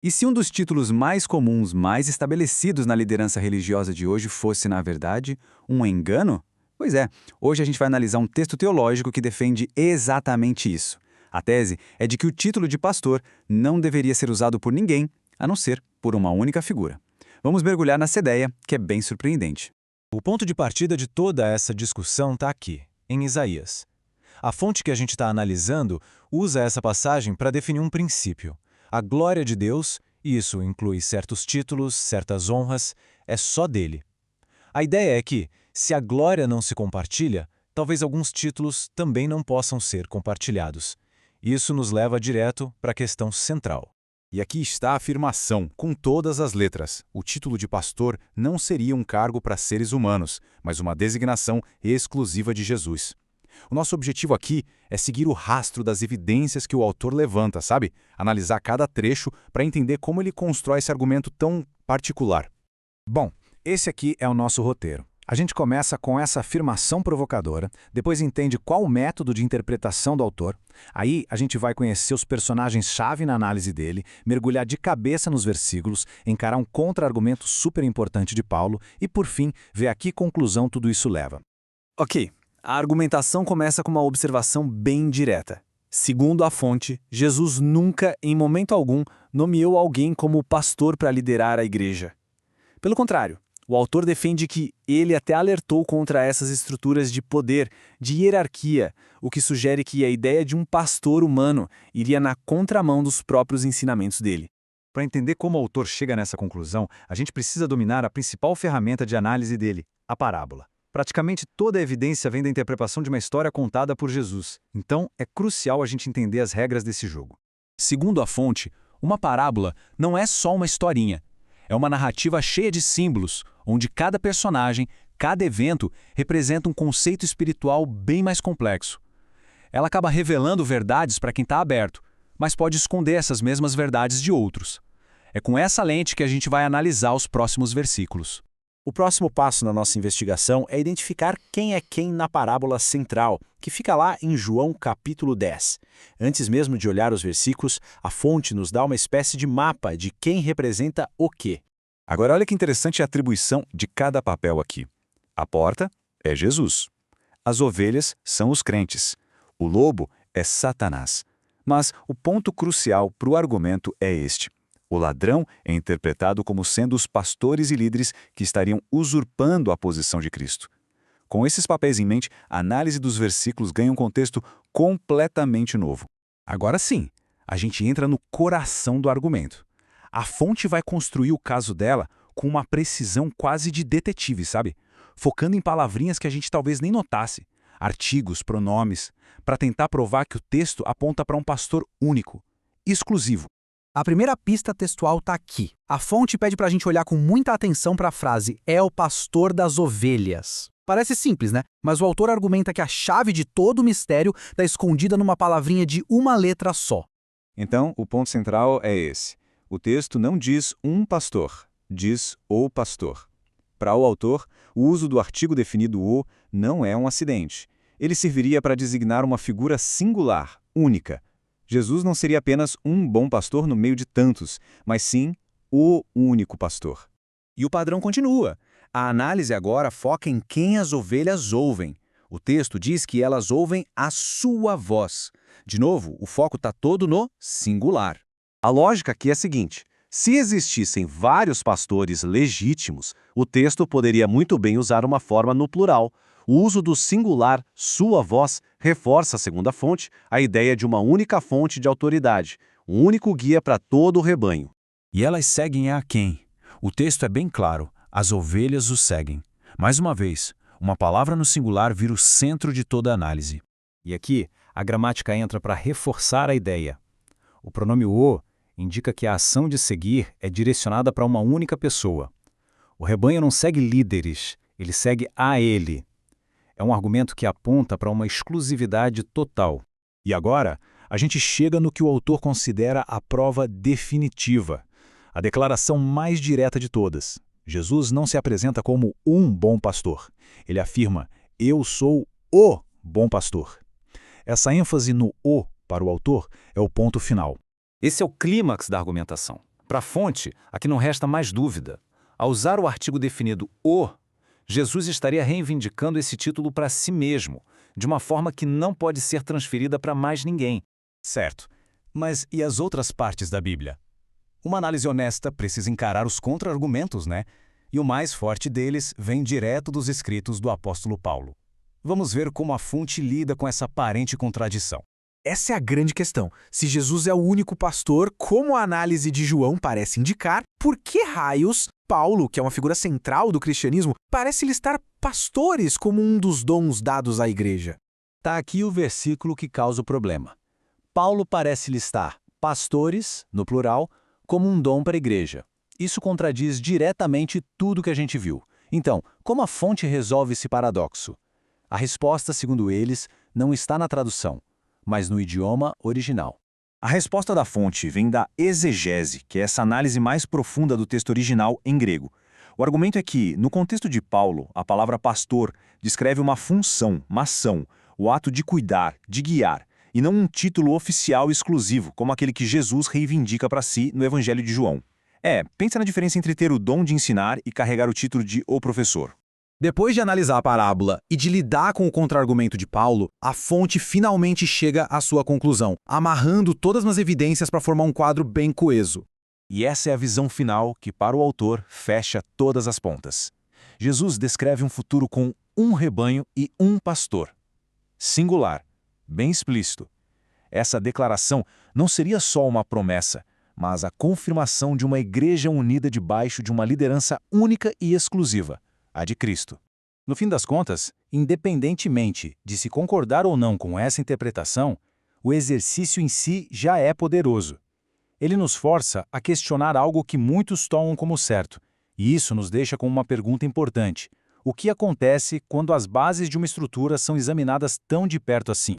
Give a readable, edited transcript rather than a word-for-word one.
E se um dos títulos mais comuns, mais estabelecidos na liderança religiosa de hoje fosse, na verdade, um engano? Pois é, hoje a gente vai analisar um texto teológico que defende exatamente isso. A tese é de que o título de pastor não deveria ser usado por ninguém, a não ser por uma única figura. Vamos mergulhar nessa ideia, que é bem surpreendente. O ponto de partida de toda essa discussão está aqui, em Isaías. A fonte que a gente está analisando usa essa passagem para definir um princípio. A glória de Deus, e isso inclui certos títulos, certas honras, é só dele. A ideia é que, se a glória não se compartilha, talvez alguns títulos também não possam ser compartilhados. Isso nos leva direto para a questão central. E aqui está a afirmação, com todas as letras. O título de pastor não seria um cargo para seres humanos, mas uma designação exclusiva de Jesus. O nosso objetivo aqui é seguir o rastro das evidências que o autor levanta, sabe? Analisar cada trecho para entender como ele constrói esse argumento tão particular. Bom, esse aqui é o nosso roteiro. A gente começa com essa afirmação provocadora, depois entende qual o método de interpretação do autor, aí a gente vai conhecer os personagens-chave na análise dele, mergulhar de cabeça nos versículos, encarar um contra-argumento super importante de Paulo e, por fim, ver a que conclusão tudo isso leva. Ok, a argumentação começa com uma observação bem direta. Segundo a fonte, Jesus nunca, em momento algum, nomeou alguém como pastor para liderar a igreja. Pelo contrário, o autor defende que ele até alertou contra essas estruturas de poder, de hierarquia, o que sugere que a ideia de um pastor humano iria na contramão dos próprios ensinamentos dele. Para entender como o autor chega nessa conclusão, a gente precisa dominar a principal ferramenta de análise dele, a parábola. Praticamente toda a evidência vem da interpretação de uma história contada por Jesus. Então, é crucial a gente entender as regras desse jogo. Segundo a fonte, uma parábola não é só uma historinha. É uma narrativa cheia de símbolos, onde cada personagem, cada evento, representa um conceito espiritual bem mais complexo. Ela acaba revelando verdades para quem está aberto, mas pode esconder essas mesmas verdades de outros. É com essa lente que a gente vai analisar os próximos versículos. O próximo passo na nossa investigação é identificar quem é quem na parábola central, que fica lá em João capítulo 10. Antes mesmo de olhar os versículos, a fonte nos dá uma espécie de mapa de quem representa o quê. Agora olha que interessante a atribuição de cada papel aqui. A porta é Jesus. As ovelhas são os crentes. O lobo é Satanás. Mas o ponto crucial para o argumento é este. O ladrão é interpretado como sendo os pastores e líderes que estariam usurpando a posição de Cristo. Com esses papéis em mente, a análise dos versículos ganha um contexto completamente novo. Agora sim, a gente entra no coração do argumento. A fonte vai construir o caso dela com uma precisão quase de detetive, sabe? Focando em palavrinhas que a gente talvez nem notasse, artigos, pronomes, para tentar provar que o texto aponta para um pastor único, exclusivo. A primeira pista textual está aqui. A fonte pede para a gente olhar com muita atenção para a frase "é o pastor das ovelhas". Parece simples, né? Mas o autor argumenta que a chave de todo o mistério está escondida numa palavrinha de uma letra só. Então, o ponto central é esse. O texto não diz um pastor, diz o pastor. Para o autor, o uso do artigo definido "o" não é um acidente. Ele serviria para designar uma figura singular, única. Jesus não seria apenas um bom pastor no meio de tantos, mas sim o único pastor. E o padrão continua. A análise agora foca em quem as ovelhas ouvem. O texto diz que elas ouvem a sua voz. De novo, o foco está todo no singular. A lógica aqui é a seguinte: se existissem vários pastores legítimos, o texto poderia muito bem usar uma forma no plural. O uso do singular, sua voz, reforça, segundo a fonte, a ideia de uma única fonte de autoridade, um único guia para todo o rebanho. E elas seguem a quem? O texto é bem claro, as ovelhas o seguem. Mais uma vez, uma palavra no singular vira o centro de toda a análise. E aqui, a gramática entra para reforçar a ideia. O pronome o indica que a ação de seguir é direcionada para uma única pessoa. O rebanho não segue líderes, ele segue a ele. É um argumento que aponta para uma exclusividade total. E agora, a gente chega no que o autor considera a prova definitiva, a declaração mais direta de todas. Jesus não se apresenta como um bom pastor. Ele afirma, eu sou o bom pastor. Essa ênfase no "o" para o autor é o ponto final. Esse é o clímax da argumentação. Para a fonte, aqui não resta mais dúvida. Ao usar o artigo definido "o", Jesus estaria reivindicando esse título para si mesmo, de uma forma que não pode ser transferida para mais ninguém. Certo. Mas e as outras partes da Bíblia? Uma análise honesta precisa encarar os contra-argumentos, né? E o mais forte deles vem direto dos escritos do apóstolo Paulo. Vamos ver como a fonte lida com essa aparente contradição. Essa é a grande questão. Se Jesus é o único pastor, como a análise de João parece indicar, por que raios Paulo, que é uma figura central do cristianismo, parece listar pastores como um dos dons dados à igreja? Tá aqui o versículo que causa o problema. Paulo parece listar pastores, no plural, como um dom para a igreja. Isso contradiz diretamente tudo que a gente viu. Então, como a fonte resolve esse paradoxo? A resposta, segundo eles, não está na tradução, mas no idioma original. A resposta da fonte vem da exegese, que é essa análise mais profunda do texto original em grego. O argumento é que, no contexto de Paulo, a palavra pastor descreve uma função, uma ação, o ato de cuidar, de guiar, e não um título oficial exclusivo, como aquele que Jesus reivindica para si no Evangelho de João. Pensa na diferença entre ter o dom de ensinar e carregar o título de o professor. Depois de analisar a parábola e de lidar com o contra-argumento de Paulo, a fonte finalmente chega à sua conclusão, amarrando todas as evidências para formar um quadro bem coeso. E essa é a visão final que, para o autor, fecha todas as pontas. Jesus descreve um futuro com um rebanho e um pastor. Singular, bem explícito. Essa declaração não seria só uma promessa, mas a confirmação de uma igreja unida debaixo de uma liderança única e exclusiva, a de Cristo. No fim das contas, independentemente de se concordar ou não com essa interpretação, o exercício em si já é poderoso. Ele nos força a questionar algo que muitos tomam como certo, e isso nos deixa com uma pergunta importante. O que acontece quando as bases de uma estrutura são examinadas tão de perto assim?